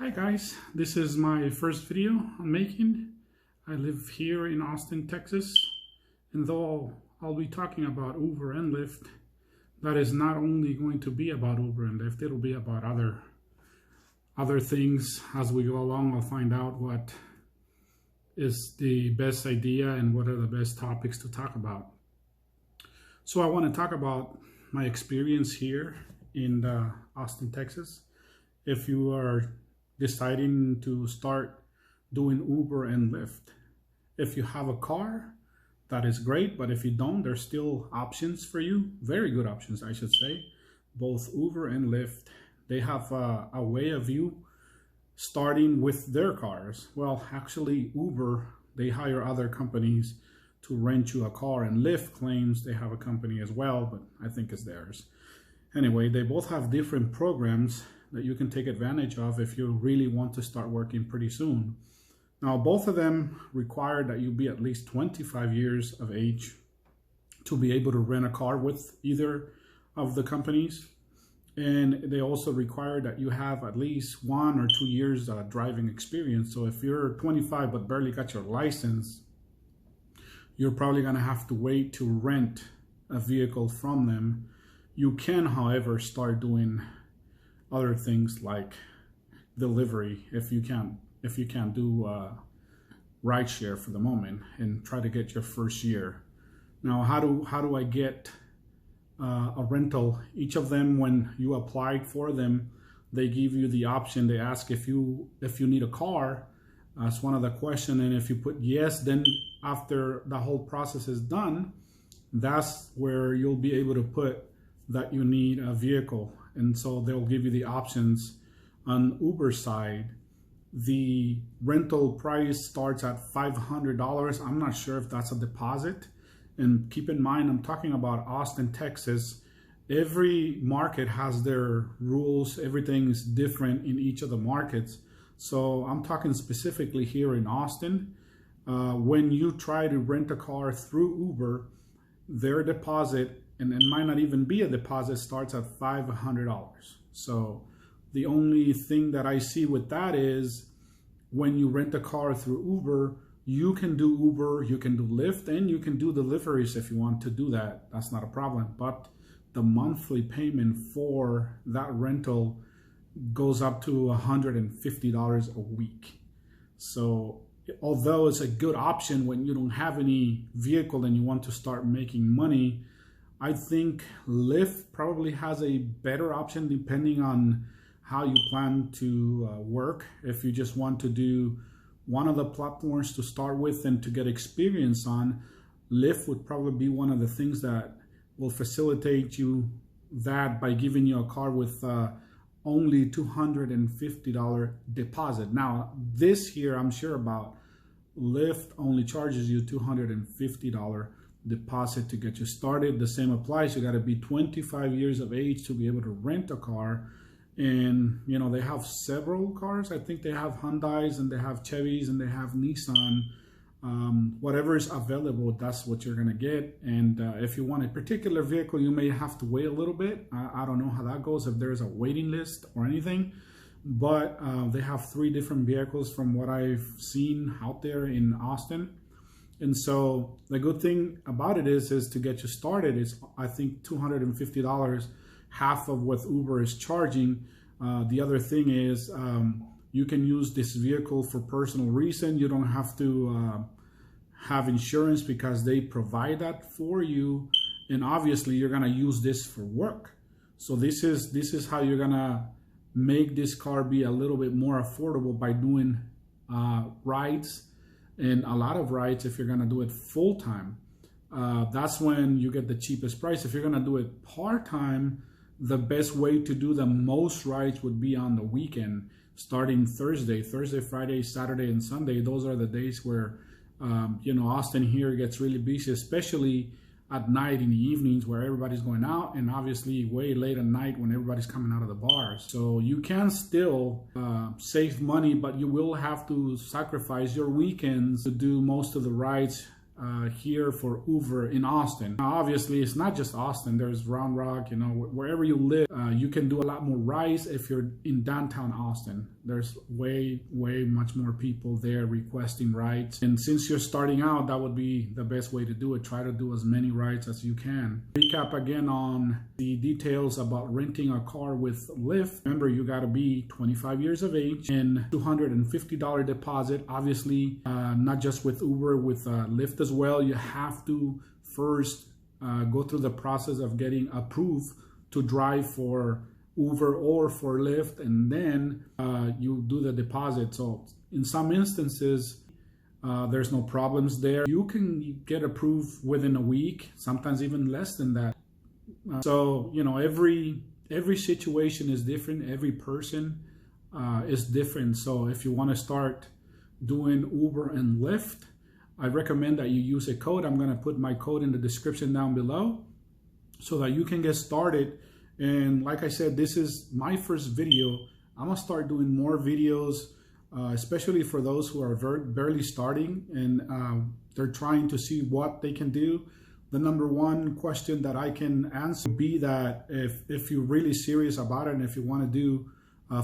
Hi guys, this is my first video I'm making. I live here in Austin, Texas, and though I'll be talking about Uber and Lyft, that is not only going to be about Uber and Lyft, it'll be about other things. As we go along, I'll find out what is the best idea and what are the best topics to talk about. So I want to talk about my experience here in Austin, Texas. If you are deciding to start doing Uber and Lyft, if you have a car, that is great, but if you don't, there's still options for you, very good options I should say. Both Uber and Lyft, they have a way of you starting with their cars. Well, actually Uber, they hire other companies to rent you a car, and Lyft claims they have a company as well, but I think it's theirs. Anyway, they both have different programs that you can take advantage of if you really want to start working pretty soon. Now, both of them require that you be at least 25 years of age to be able to rent a car with either of the companies. And they also require that you have at least 1 or 2 years driving experience. So if you're 25 but barely got your license, you're probably gonna have to wait to rent a vehicle from them. You can, however, start doing other things like delivery if you can't do rideshare for the moment, and try to get your first year. Now, how do I get a rental? Each of them, when you applied for them, they give you the option. They ask if you need a car. That's one of the questions, and if you put yes, then after the whole process is done, that's where you'll be able to put that you need a vehicle. And so they'll give you the options. On Uber side, the rental price starts at $500. I'm not sure if that's a deposit. And keep in mind, I'm talking about Austin, Texas. Every market has their rules. Everything is different in each of the markets. So I'm talking specifically here in Austin. When you try to rent a car through Uber, their deposit, and it might not even be a deposit, starts at $500. So the only thing that I see with that is when you rent a car through Uber, you can do Uber, you can do Lyft, and you can do deliveries if you want to do that. That's not a problem. But the monthly payment for that rental goes up to $150 a week. So although it's a good option when you don't have any vehicle and you want to start making money, I think Lyft probably has a better option depending on how you plan to work. If you just want to do one of the platforms to start with and to get experience on, Lyft would probably be one of the things that will facilitate you that by giving you a car with only $250 deposit. Now, this here I'm sure about, Lyft only charges you $250 deposit to get you started. The same applies. You got to be 25 years of age to be able to rent a car. And you know, they have several cars. I think they have Hyundais and they have Chevys and they have Nissan. Whatever is available, that's what you're gonna get. And if you want a particular vehicle, you may have to wait a little bit. I don't know how that goes, if there's a waiting list or anything, but they have 3 different vehicles from what I've seen out there in Austin. And so the good thing about it is to get you started, it's I think $250, half of what Uber is charging. The other thing is you can use this vehicle for personal reason. You don't have to have insurance because they provide that for you. And obviously you're gonna use this for work. So this is how you're gonna make this car be a little bit more affordable by doing rides. And a lot of rides, if you're gonna do it full-time, that's when you get the cheapest price. If you're gonna do it part-time, the best way to do the most rides would be on the weekend, starting Thursday, Friday, Saturday, and Sunday. Those are the days where, you know, Austin here gets really busy, especially at night in the evenings where everybody's going out, and obviously way late at night when everybody's coming out of the bars. So you can still save money, but you will have to sacrifice your weekends to do most of the rides here for Uber in Austin. Now, obviously, it's not just Austin. There's Round Rock, you know, wherever you live, you can do a lot more rides if you're in downtown Austin. There's way much more people there requesting rides. And since you're starting out, that would be the best way to do it. Try to do as many rides as you can. Recap again on the details about renting a car with Lyft. Remember, you got to be 25 years of age and $250 deposit. Obviously, not just with Uber, with Lyft as well. You have to first go through the process of getting approved to drive for Uber or for Lyft, and then you do the deposit. So in some instances, there's no problems there. You can get approved within a week, sometimes even less than that. So, you know, every situation is different. Every person is different. So if you want to start doing Uber and Lyft, I recommend that you use a code. I'm going to put my code in the description down below so that you can get started. And like I said, this is my first video. I'm going to start doing more videos, especially for those who are barely starting and they're trying to see what they can do. The number one question that I can answer would be that if you're really serious about it and if you want to do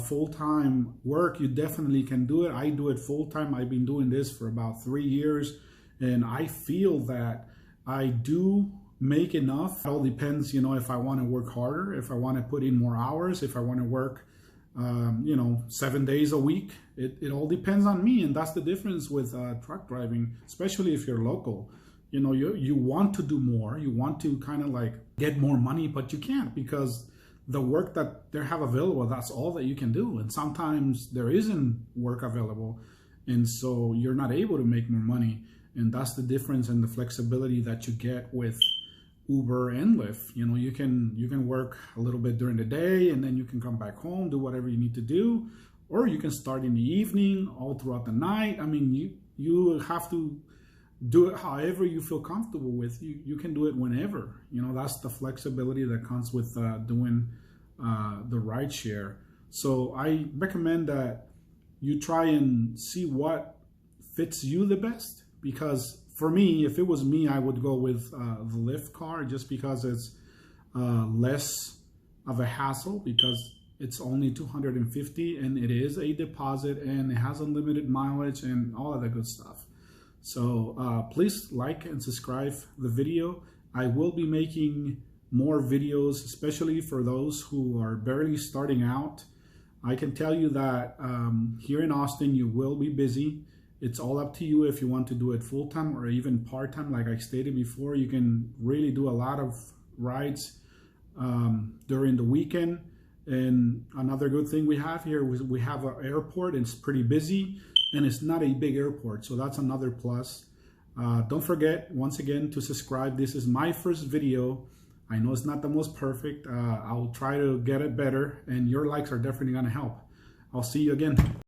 full-time work, you definitely can do it. I do it full-time. I've been doing this for about 3 years, and I feel that I do make enough. It all depends, you know, if I want to work harder, if I want to put in more hours, if I want to work, you know, 7 days a week. It all depends on me, and that's the difference with truck driving, especially if you're local. You know, you want to do more. You want to kind of like get more money, but you can't because the work that they have available, that's all that you can do. And sometimes there isn't work available, and so you're not able to make more money. And that's the difference in the flexibility that you get with Uber and Lyft. You know, you can work a little bit during the day, and then you can come back home, do whatever you need to do, or you can start in the evening, all throughout the night. I mean, you have to do it however you feel comfortable with. You can do it whenever. You know, that's the flexibility that comes with doing the rideshare. So I recommend that you try and see what fits you the best, because for me, if it was me, I would go with the Lyft car just because it's less of a hassle, because it's only $250 and it is a deposit and it has unlimited mileage and all of that good stuff. So please like and subscribe the video. I will be making more videos, especially for those who are barely starting out. I can tell you that here in Austin, you will be busy. It's all up to you if you want to do it full-time or even part-time. Like I stated before, you can really do a lot of rides during the weekend. And another good thing we have here is we have an airport, and it's pretty busy, and it's not a big airport, so that's another plus. Don't forget, once again, to subscribe. This is my first video. I know it's not the most perfect. I'll try to get it better, and your likes are definitely going to help. I'll see you again.